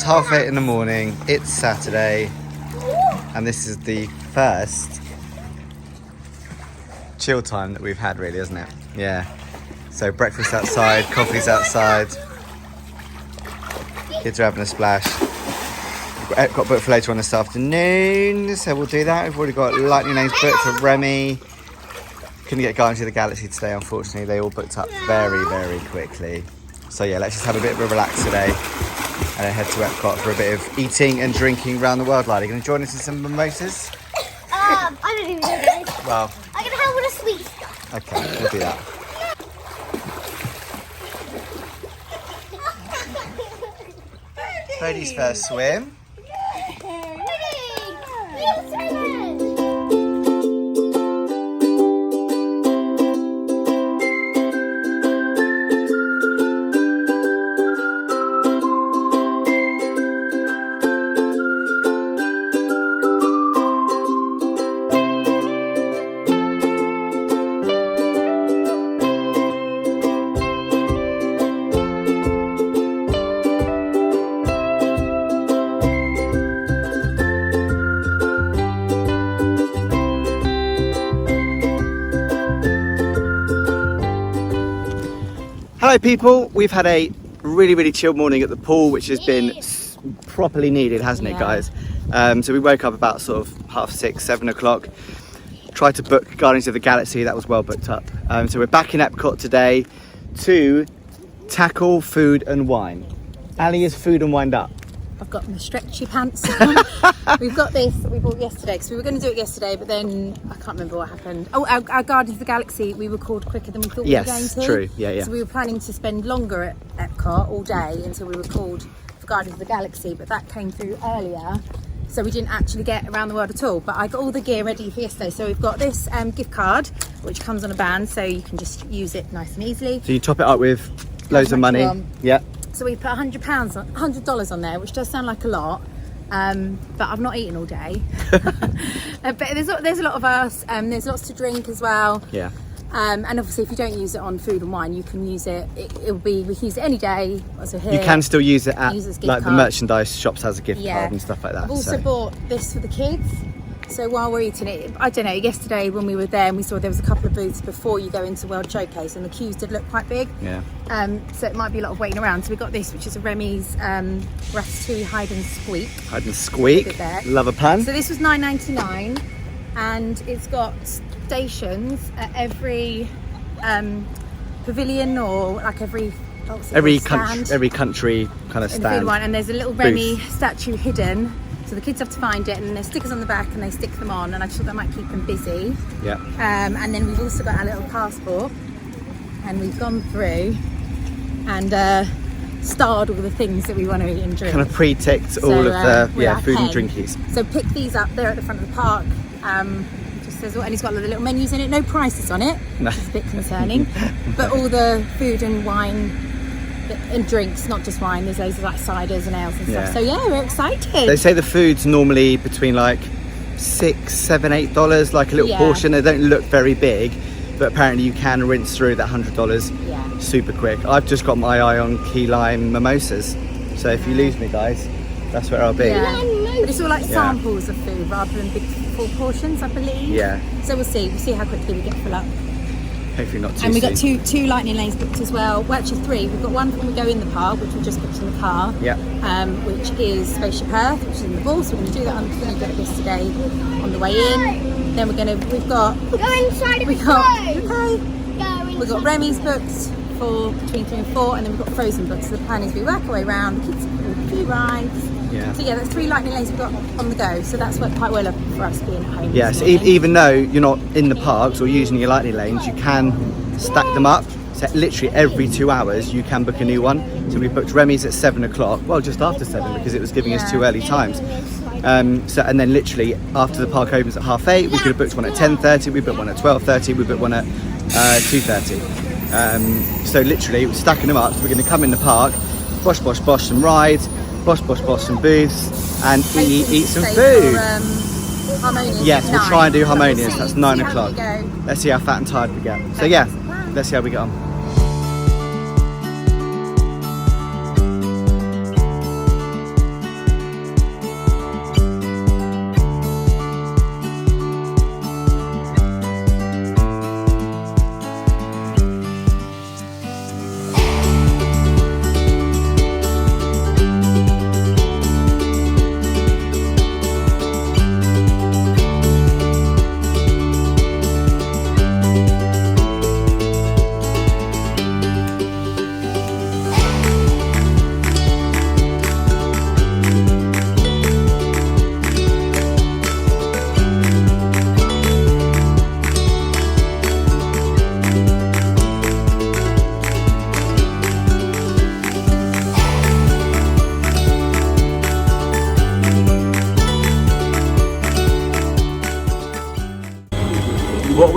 It's 8:30 in the morning, it's Saturday, and this is the first chill time that we've had, really, isn't it? Yeah. So breakfast outside, coffee's outside, kids are having a splash. We've got Epcot booked for later on this afternoon, so we'll do that. We've already got Lightning Lanes booked for Remy. Couldn't get Guardians of the Galaxy today, unfortunately. They all booked up very, very quickly. So yeah, let's just have a bit of a relax today and then head to Epcot for a bit of eating and drinking around the world. Are you going to join us in some mimosas? I don't even know this. Well, I'm going to have all the sweet stuff. okay, we'll do that. Ladies first swim. Hello people, we've had a really chill morning at the pool, which has been properly needed, hasn't it, guys? So we woke up about sort of 6:30, 7 o'clock, tried to book Guardians of the Galaxy, that was well booked up. So we're back in Epcot today to tackle food and wine. Ali is food and wined up. I've got my stretchy pants on. We've got this that we bought yesterday because we were going to do it yesterday, but then I can't remember what happened. Oh, our Guardians of the Galaxy, we were called quicker than we thought we were going to. Yes, true. Yeah. So we were planning to spend longer at Epcot all day until we were called for Guardians of the Galaxy, but that came through earlier. So we didn't actually get around the world at all. But I got all the gear ready for yesterday. So we've got this gift card, which comes on a band, so you can just use it nice and easily. So you top it up with loads of money. Yeah. So we put $100 on there, which does sound like a lot, but I've not eaten all day. But there's a lot of us. There's lots to drink as well. Yeah. And obviously, if you don't use it on food and wine, you can use it. We can use it any day. So here, You can still use it at like the card. merchandise shops has a gift card and stuff like that. I've also bought this for the kids. So while we're eating it, I don't know, yesterday when we were there and we saw there was a couple of booths before you go into World Showcase and the queues did look quite big. Yeah. So it might be a lot of waiting around. So we got this, which is a Remy's Ratatouille Hide and Squeak. Hide and Squeak. Love a pun. So this was $9.99 and it's got stations at every pavilion or like every country kind of stand. And there's a little Remy statue hidden. So the kids have to find it, and there's stickers on the back, and they stick them on. And I just thought that might keep them busy. Yeah. And then we've also got our little passport, and we've gone through and starred all the things that we want to eat and drink. Kind of pre-ticked all of the food and drinkies. So pick these up. They're at the front of the park. Just says, and it's got the little menus in it. No prices on it, which is a bit concerning. But all the food and wine and drinks, not just wine. There's loads of like ciders and ales and stuff. So yeah, we're excited. They say the food's normally between like $6, $7, $8, like a little portion. They don't look very big, but apparently you can rinse through that $100 super quick. I've just got my eye on key lime mimosas, so if you lose me, guys, that's where I'll be. But it's all like samples of food rather than big full portions, I believe. Yeah. So we'll see how quickly we get full up. Hopefully not too And we got soon. two Lightning Lanes booked as well. Well, actually 3. We've got one when we go in the park, which we just booked in the car. Yeah. Which is Spaceship Earth, which is in the ball. So we're going to do that. I'm going to do it yesterday on the way in. Then we're Go inside of the boat. We've got Remy's booked for between 3 and 4, and then we've got Frozen booked. So the plan is we work our way around. The kids can do a few rides. Yeah. So yeah, that's 3 Lightning Lanes we've got on the go. So that's worked quite well for us being at home. Yes, even though you're not in the parks or using your Lightning Lanes, you can stack them up. So literally every 2 hours you can book a new one. So we booked Remy's at 7 o'clock, well just after 7 because it was giving us 2 early times. And then literally after the park opens at 8:30, we could have booked one at 10:30, we booked one at 12:30, we booked one at 2:30. So literally we're stacking them up. So we're going to come in the park, bosh some rides, bosh some booths, and eat some food. Harmonious. Yes, we'll try and do Harmonious. That's 9 how o'clock. we go. Let's see how fat and tired we get. So yeah, let's see how we get on.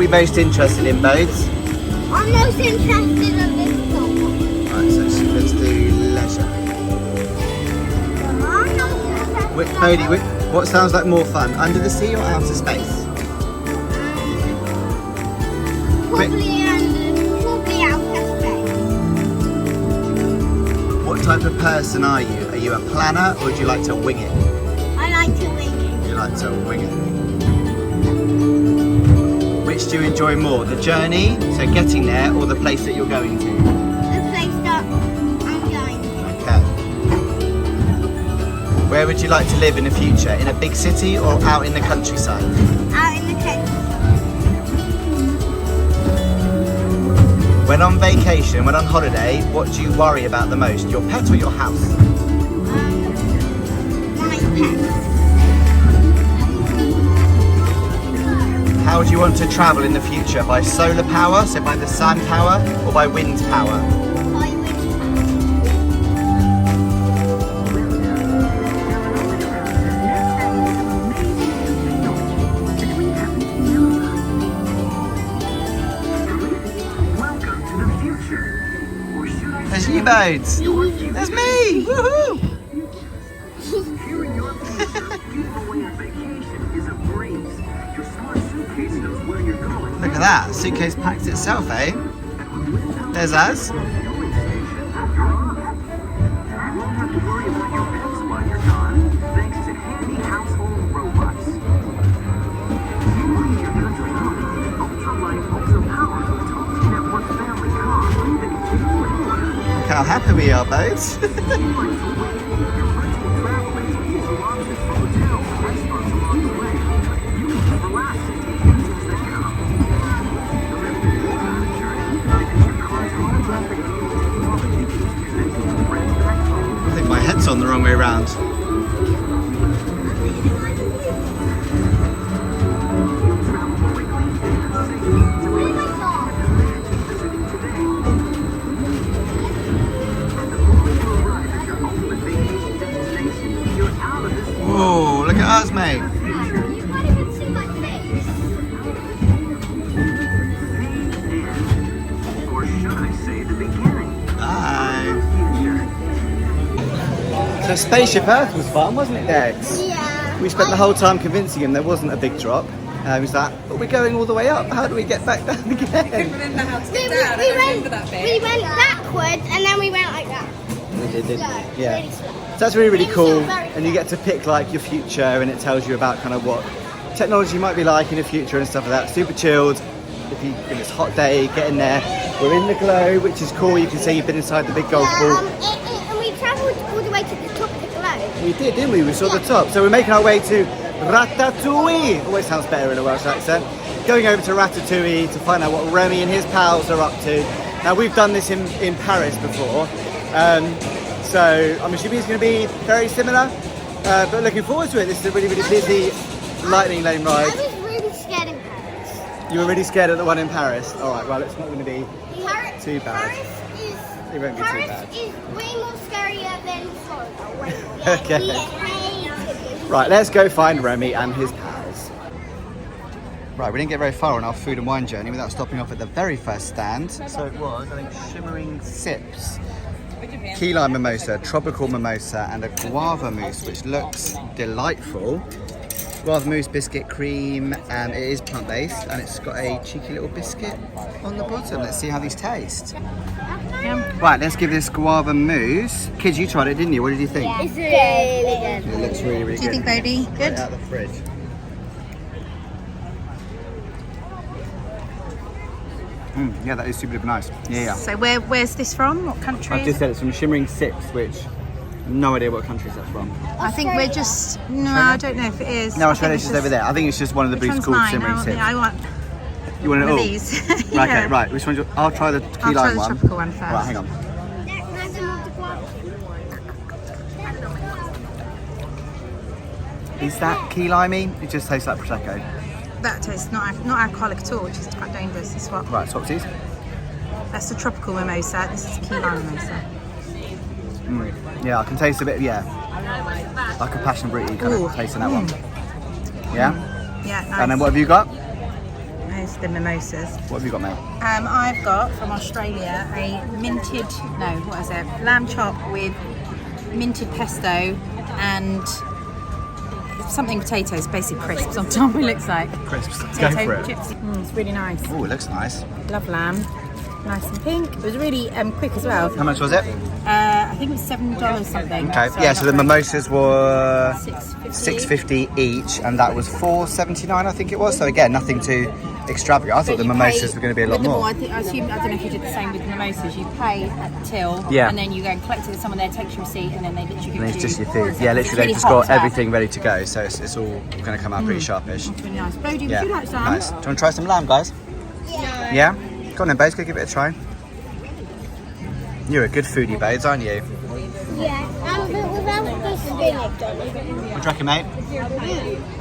we most interested in, Bodes? I'm most interested in this one. Right, so let's do leisure. I'm not interested. Bodie, what sounds like more fun? Under the sea or outer space? Probably outer space. What type of person are you? Are you a planner or do you like to wing it? I like to wing it. You like to wing it. Which do you enjoy more? The journey, so getting there, or the place that you're going to? The place that I'm going to. Okay. Where would you like to live in the future? In a big city or out in the countryside? Out in the country. When on vacation, when on holiday, what do you worry about the most? Your pet or your house? My pet. How do you want to travel in the future? By solar power, so by the sun power, or by wind power? My wind. There's you, Bodes. There's me. Woohoo! Look at that. Suitcase packs itself, eh? There's us. Look how happy we are, Bodes. I think my head's on the wrong way around. Whoa, look at us, mate. You can't even see my face. Or should I say the beginning? Hi. So Spaceship Earth was fun, wasn't it, Dex? Yeah. We spent the whole time convincing him there wasn't a big drop. He was like, but we're going all the way up. How do we get back down again? Remember how to We get down? I don't remember that bit. went backwards and then we went like that. We did, didn't Slow, we? Yeah. really slow. So that's really, really It's cool. very And you get to pick like your future and it tells you about kind of what technology might be like in the future and stuff like that. Super chilled. If it's a hot day, get in there. We're in the glow, which is cool. You can see you've been inside the big golf ball. And we travelled all the way to the top of the globe. We did, didn't we? We saw the top. So we're making our way to Ratatouille. Always sounds better in a Welsh accent. Going over to Ratatouille to find out what Remy and his pals are up to. Now we've done this in Paris before. So I'm assuming it's going to be very similar. But looking forward to it. This is a really, really busy lightning lane I ride. was really scared in Paris. You were really scared at the one in Paris. All right, well, it's not going to be too bad. Paris It won't be too Paris bad. is way more scarier than Florida. Wait, Okay. yeah. Right, let's go find Remy and his pals. Right, we didn't get very far on our food and wine journey without stopping off at the very first stand. So it was, I think, Shimmering Sips. Key lime mimosa, tropical mimosa, and a guava mousse, which looks delightful. Guava mousse, biscuit, cream, and it is plant-based, and it's got a cheeky little biscuit on the bottom. Let's see how these taste. Right, let's give this guava mousse. Kids, you tried it, didn't you? What did you think? It's really good. It looks really, really Do you good. think, Bodie? Right Good? out of the fridge. Yeah, that is super duper nice. Yeah. So where's this from? What country? I've just said it's from Shimmering Sips, which no idea what countries that's from. I think we're just... No, I don't know if it is. No, I Australia's think just over there. I think it's just one of the Which booths one's called mine? Shimmering Sips. I want You want it one all? of these. Right, Yeah. okay, right. Which one? I'll try the key I'll try lime the one. tropical one first. Right, hang on. Is that key limey? It just tastes like prosecco. That tastes not alcoholic at all, which is quite dangerous. This one. Right, swapsies. That's the tropical mimosa. This is key lime mimosa. Yeah, I can taste a bit. Yeah, like a passion fruity kind Ooh. of taste in that one. Yeah. Yeah, nice. And then what have you got? Nice. the mimosas. What have you got, mate? I've got from Australia a minted, no, what is it? Lamb chop with minted pesto and something potatoes, basically crisps on top. It looks like Crisps. Go potato for it. chips. It's really nice. Oh, it looks nice. Love lamb, nice and pink. It was really quick as well. How much was it? I think it was $7 something. Okay. Yeah. So the mimosas were $6.50. $6.50 each, and that was $4.79, I think it was. So again, nothing too extravagant. I thought the mimosas were going to be a lot more. I assume, I don't know if you did the same with the mimosas. You pay at the till, Yeah. and then you go and collect it. Someone there takes your receipt, and then they literally give And it it's to just you. your food. It's Yeah, really literally they've just hot got as well. everything ready to go, so it's all going to come out pretty sharpish. It's really nice. Bodie, Yeah. would you like some? Nice. Do you want to try some lamb, guys? Yeah. Go on then, babes. Go give it a try. You're a good foodie, babes, aren't you? Yeah, but without the spinach on it. What do you reckon, mate?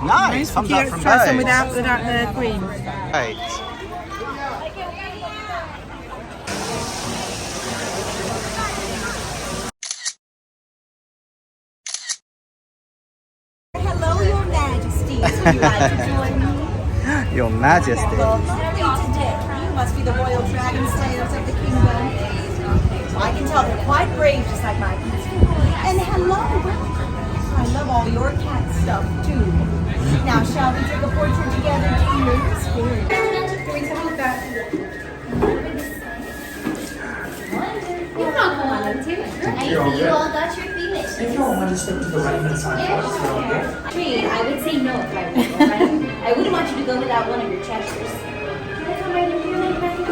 Nice. Thumbs up from Try some babes. without the cream. Right. Hello, Your Majesty. Would you like to join me? Your Majesty. Well, today, you must be the royal dragon slayers of the kingdom. I can tell they're quite brave, just like my cats. And hello, welcome. I love all your cat stuff, too. Now, shall we take a portrait together, dear? Can we talk about I see you all got your feelings. If you want to stick to the right-hand side, Tree, I would say no if I were you, right? I wouldn't want you to go without one of your treasures. Can I come right in here, my friend?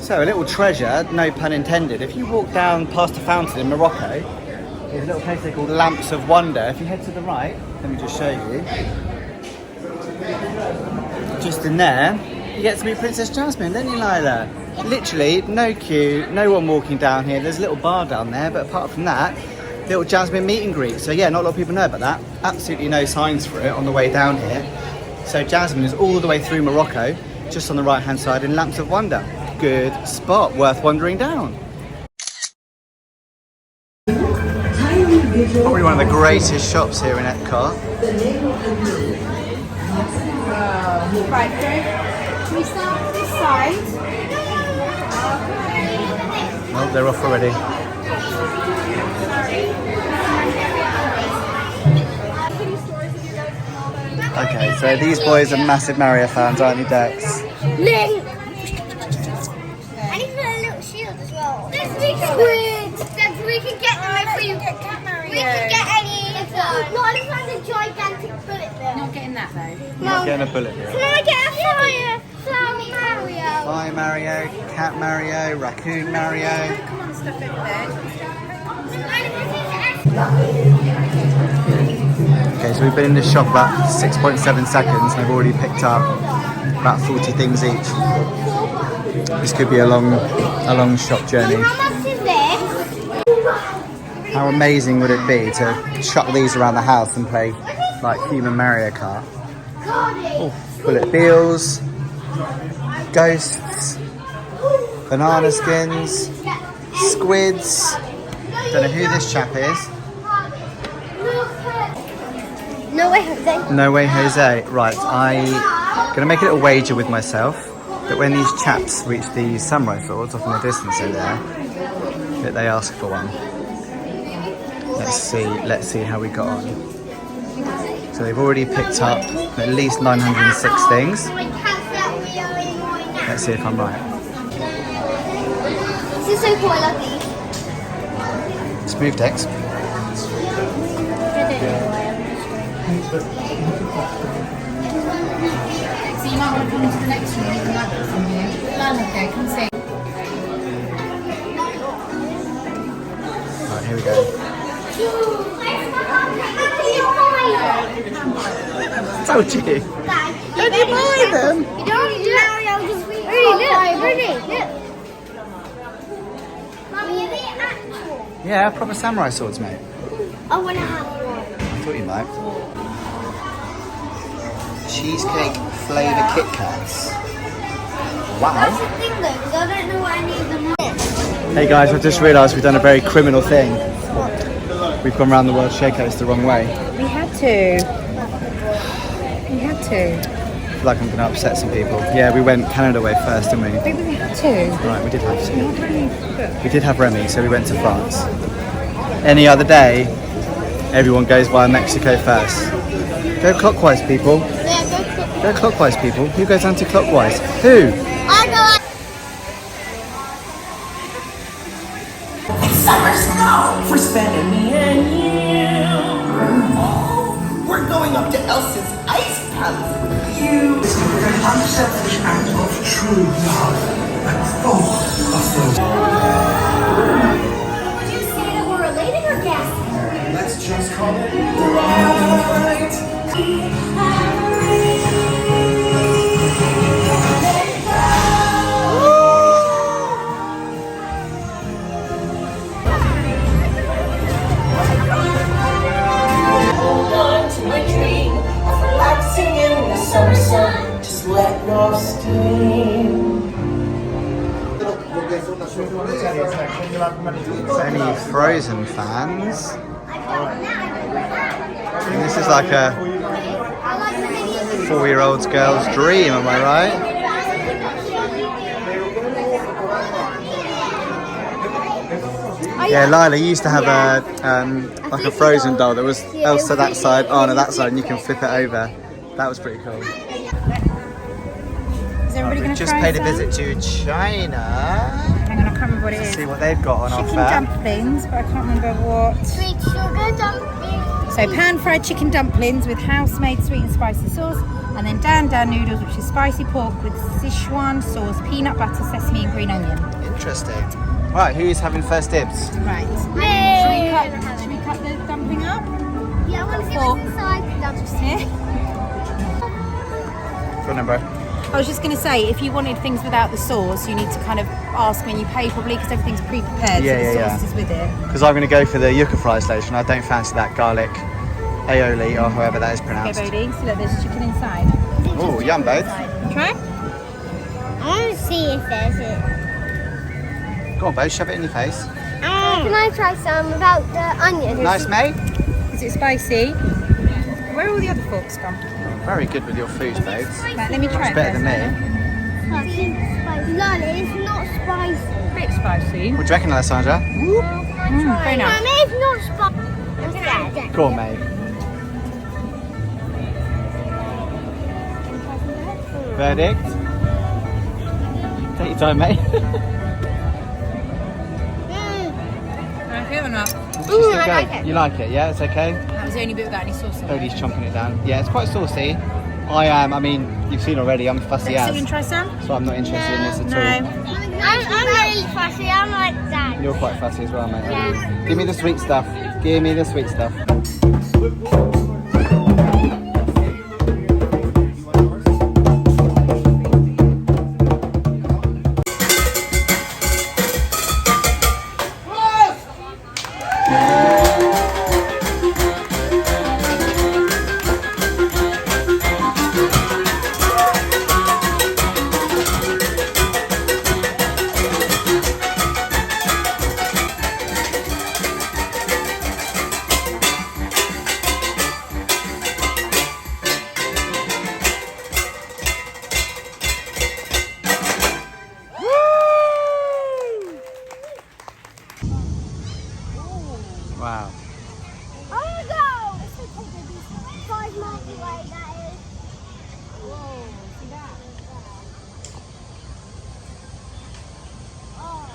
So a little treasure, no pun intended. If you walk down past a fountain in Morocco, there's a little place there called Lamps of Wonder. If you head to the right, let me just show you. Just in there, you get to meet Princess Jasmine, don't you, Lila? Literally, no queue, no one walking down here. There's a little bar down there, but apart from that, little Jasmine meet and greet. So yeah, not a lot of people know about that. Absolutely no signs for it on the way down here. So Jasmine is all the way through Morocco, just on the right-hand side in Lamps of Wonder. Good spot, worth wandering down. Probably one of the greatest shops here in Epcot. Right, can we start with this side? Oh, they're off already. Okay, so these boys are massive Mario fans, aren't you, Dex? Link! I need to put a little shield as well. There's big squid! We can get them if we get Cat Mario. We can get any of them. Not if there's a gigantic bullet there. Not getting that though. Not getting a bullet here. Can I get a flower Mario? Fly Mario, Cat Mario, Raccoon Mario. Come on, stuff it there. Okay, so we've been in this shop about 6.7 seconds and I've already picked up about 40 things each. This could be a long shop journey. How much is this? How amazing would it be to chuck these around the house and play like human Mario Kart? Oh, bullet bills, ghosts, banana skins, squids. Don't know who this chap is. No way, Jose. No way, Jose. Right, I'm gonna make a little wager with myself that when these chaps reach the samurai swords off in the distance over there, that they ask for one. Let's see how we got on. So they've already picked up at least 906 things. Let's see if I'm right. This is so cool, I love these. Smooth Dex. So you might want to come to the next one and grab it from here. Okay, come see. Right, here we go. Told you. Don't you buy them? You don't do Mario, just Rudy, look. Mummy, are they actual? Yeah, proper samurai swords, mate. I want to have one. I thought you might. Cheesecake flavour Kit Kats. That's Wow. the thing though, because I don't know what any of them are. Hey guys, I've just realised we've done a very criminal thing. We've gone around the World Showcase the wrong way. We had to. two. I feel like I'm going to upset some people. Yeah, we went Canada way first, didn't we? I think we had two. Right, we did have two. We did have Remy, so we went to France. Any other day, everyone goes via Mexico first. Go clockwise, people. Yeah, Go clockwise, people. Who goes anti-clockwise? Who? I go. Summer snow for spending me and you. Oh, we're going up to Elsa's ice palace with you. It's a very unselfish act of true love. And full of those. Would you say that we're related or guessing? Let's just call it right. Hold on to my dream of relaxing in the summer sun, just letting off steam. Any Frozen fans? And this is like a 4-year-old girl's dream, am I right? Yeah, Lila used to have a like a Frozen doll that was Elsa that side, Anna that side, and you can flip it over. That was pretty cool. Is everybody going to Just try paid a some? visit to China Hang on, I can't remember what it to is. see what they've got on Chicken offer. dumplings, but I can't remember what. Sweet sugar dumpling. So pan-fried chicken dumplings with house-made sweet and spicy sauce, and then dan dan noodles, which is spicy pork with Sichuan sauce, peanut butter, sesame, and green onion. Interesting. Right, who's having first dibs? Right. Hey. Should we cut the dumpling up? Yeah, I want to see Fork. what's inside the dumpling. Here. Go on then, bro. I was just going to say, if you wanted things without the sauce, you need to kind of ask when you pay, probably, because everything's pre-prepared, Yeah, so the yeah, sauce is with it. Because I'm going to go for the yucca fry station. I don't fancy that garlic aioli or however that is Okay, pronounced. Bodhi, so look, there's chicken inside. Oh, yum, both. Try? I want to see if there's it. Go on, both. Shove it in your face. Can I try some without the onion? Nice, mate. Is it spicy? Where are all the other forks gone? Very good with your food, babes. Right, let me try It's it better than first. me. Lolly, it's not spicy. Bit spicy. What do you reckon, Alessandra? Very nice. Mummy, it's not spicy. I'm scared. Go on, mate. Verdict? Take your time, mate. Like it or not? It's still I good. like it. You like it, yeah? It's okay? That was the only bit without any sauce in it. Cody's chomping it down. Yeah, it's quite saucy. I mean, you've seen already, I'm fussy So you can as. try some? So I'm not interested in this at No. all. I'm really fussy. I'm like that. You're quite fussy as well, mate. Yeah. Give me the sweet stuff. Give me the sweet stuff. Wow. I want to go. It's going to take maybe 5 miles away, that is. Whoa, see that? Oh.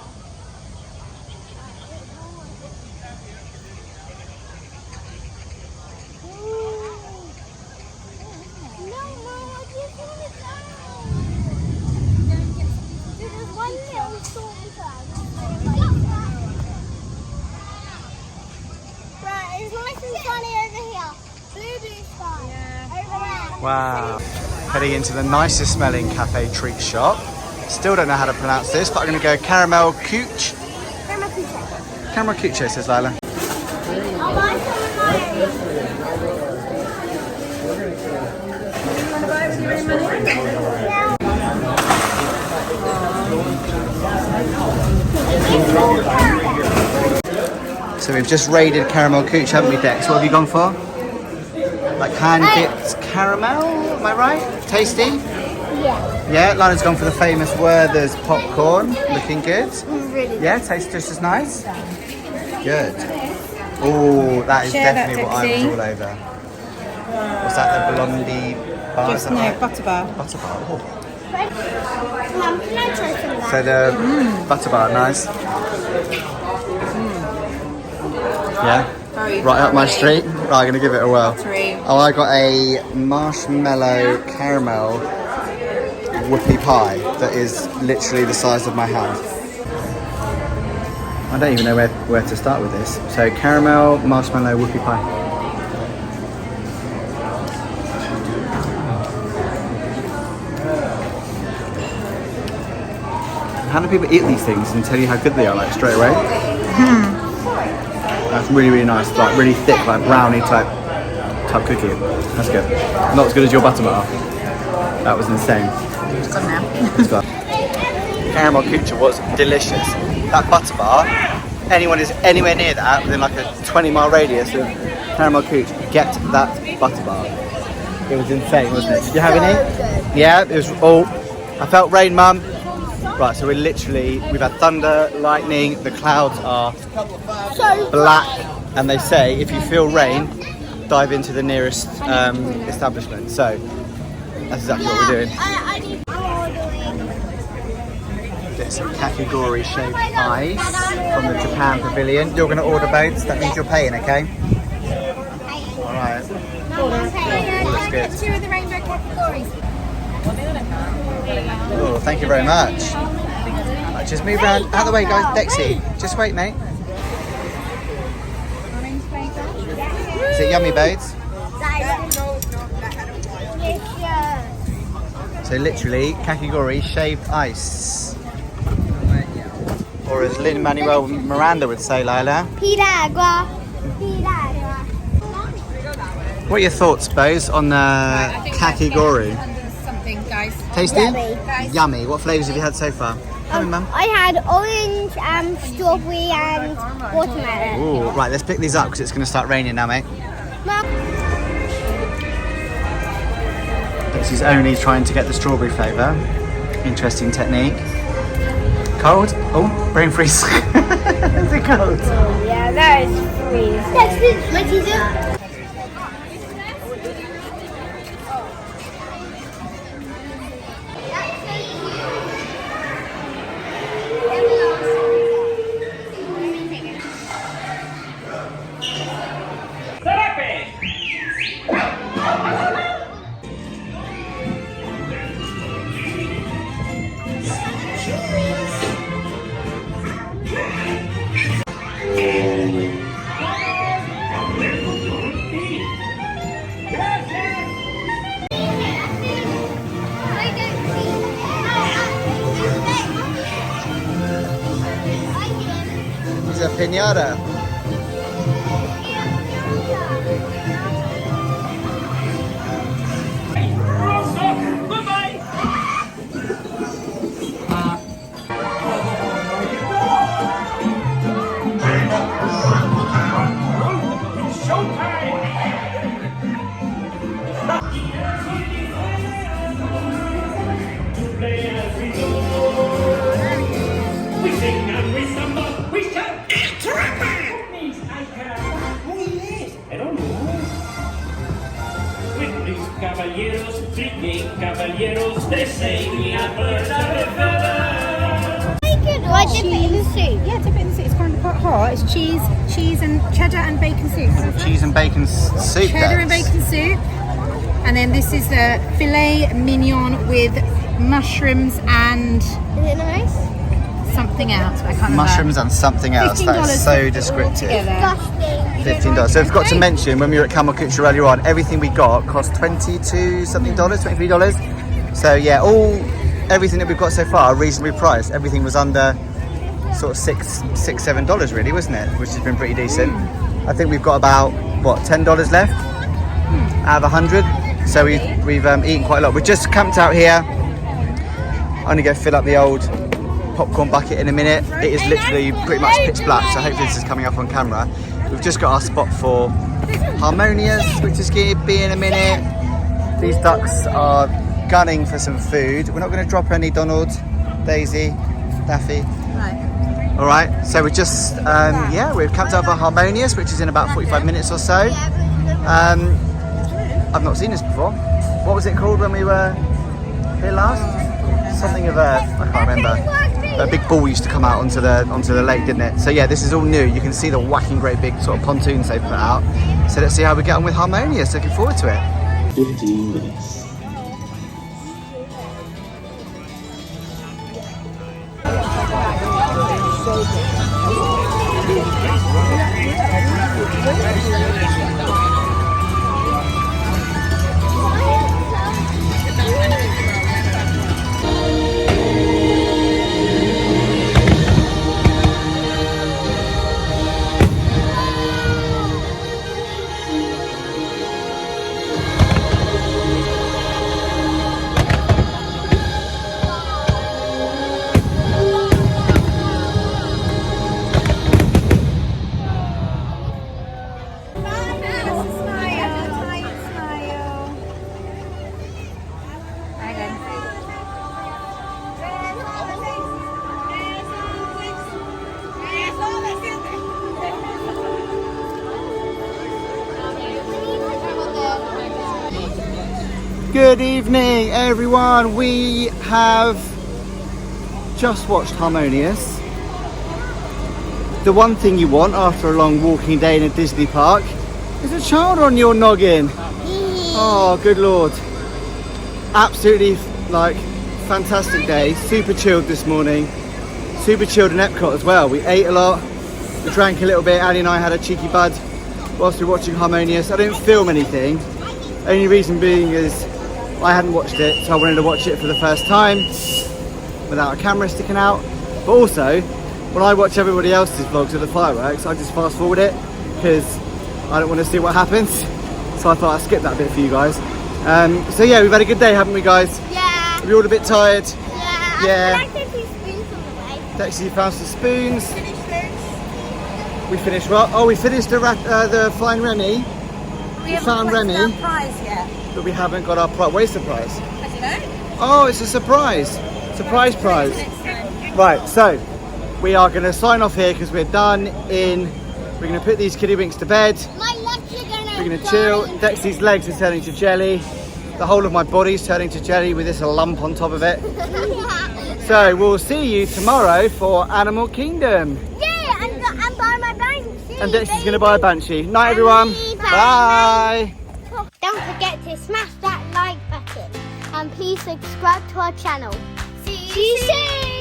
No, Mom, I just want to go. There's one little storm cloud. Right, it's nice and sunny over here. Blue sky. Over there. Wow. Heading into the nicest smelling cafe treat shop. Still don't know how to pronounce this, but I'm going to go caramel cooch. Caramel cookie. Caramel cooch, says Lila. I'll buy some of mine. So we've just raided caramel cooch, haven't we, Dex? What have you gone for? like hand-dipped caramel, am I right? Tasty? Yeah. Yeah, Lana's gone for the famous Werther's popcorn. Looking good. Really. Yeah, tastes just as nice. Good. Oh, that is Share that, definitely what I was Dixie. all over. Was that the blondie bar? Is Just that no right? butter bar. Butter bar. Oh. Mum, can I try some of that? So the butter bar, nice. Yeah. Right up my street. Right, I'm gonna give it a whirl. Oh, I got a marshmallow caramel whoopie pie that is literally the size of my hand. I don't even know where to start with this. So caramel marshmallow whoopie pie. How do people eat these things and tell you how good they are like straight away? That's really, really nice. Like really thick, like brownie type cookie. That's good. Not as good as your butter bar. That was insane. It's gone now. It's gone. Caramel cookie was delicious. That butter bar, anyone is anywhere near that within like a 20-mile radius of caramel cookie, get that butter bar. It was insane, wasn't it? Did you have any? Yeah, it was all. I felt rain, Mum. Right, so we've had thunder, lightning, the clouds are black, and they say if you feel rain, dive into the nearest establishment. So that's exactly what we're doing. Get some kakigori shaped ice from the Japan Pavilion. You're going to order both, that means you're paying, okay? Alright. Looks good. Two of the rainbow categories. Oh, thank you very much. Right, just move around, out of the way guys. Dexy, just wait mate. Is it yummy, babes? So literally, kakigori shaved ice. Or as Lin-Manuel Miranda would say, Lila. Piragua. Piragua. What are your thoughts, Bose, on kakigori? Something, guys. Tasty? Yummy. Yummy. What flavours have you had so far? Come in, Mum. I had orange, strawberry and watermelon. Ooh, right, let's pick these up because it's going to start raining now, mate. Mum. She's only trying to get the strawberry flavour. Interesting technique. Cold? Oh, brain freeze. Is it cold? Yeah, that is freezing. That's it. What is it? It's a piñata. We sing and we samba, we shout, trapper! Means I can. Who is this? I don't know. With these caballeros, drinking caballeros, they say we are birds of a feather. Do I dip it in the soup? Yeah, dip it in the soup. It's kind of quite hot. It's cheese and cheddar and bacon soup. Cheese and bacon soup. Cheddar and bacon soup. And then this is the filet mignon with mushrooms and Is it nice? something else. But I can't remember. Mushrooms and something else. That is so descriptive. Disgusting. $15. So I forgot to mention when we were at Kamakura earlier on, everything we got cost $22 something, $23. So yeah, everything that we've got so far reasonably priced. Everything was under sort of $7 really, wasn't it? Which has been pretty decent. I think we've got about what, $10 left out of 100. So we've eaten quite a lot. We've just camped out here. I'm gonna go fill up the old popcorn bucket in a minute. It is literally pretty much pitch black, so hopefully this is coming up on camera. We've just got our spot for Harmonious, which is going to be in a minute. These ducks are gunning for some food. We're not going to drop any Donald, Daisy, Daffy. Right. All right, so we're just, we've camped out for Harmonious, which is in about 45 minutes or so. I've not seen this before. What was it called when we were here last? Something of Earth, I can't remember. A big ball used to come out onto the lake, didn't it? So yeah, this is all new. You can see the whacking great big sort of pontoons they've put out. So let's see how we get on with Harmonious. Looking forward to it. 15 minutes. Good evening, everyone. We have just watched Harmonious. The one thing you want after a long walking day in a Disney park is a child on your noggin. Oh, good Lord. Absolutely, fantastic day. Super chilled this morning. Super chilled in Epcot as well. We ate a lot. We drank a little bit. Ali and I had a cheeky bud whilst we were watching Harmonious. I didn't film anything. Only reason being is I hadn't watched it, so I wanted to watch it for the first time without a camera sticking out. But also, when I watch everybody else's vlogs of the fireworks, I just fast forward it because I don't want to see what happens. So I thought I'd skip that bit for you guys. So yeah, we've had a good day, haven't we, guys? Yeah. We're all a bit tired. Yeah. Yeah. I like these spoons on the way. Dexy found some spoons. We finished what? Oh, we finished the Flying Remy. We found haven't Remy. our prize yet. But we haven't got our prize. Where's the prize? I don't know. Oh, it's a surprise. Surprise prize. Right, so we are going to sign off here because we're done in. We're going to put these kiddie winks to bed. My legs are gonna. We're going to chill. Dexy's legs are turning to jelly. The whole of my body's turning to jelly with this lump on top of it. So we'll see you tomorrow for Animal Kingdom. Yeah, and buy my banshee. And Dexy's going to buy a banshee. Night, everyone. Bye. Don't forget to smash that like button and please subscribe to our channel. See you soon.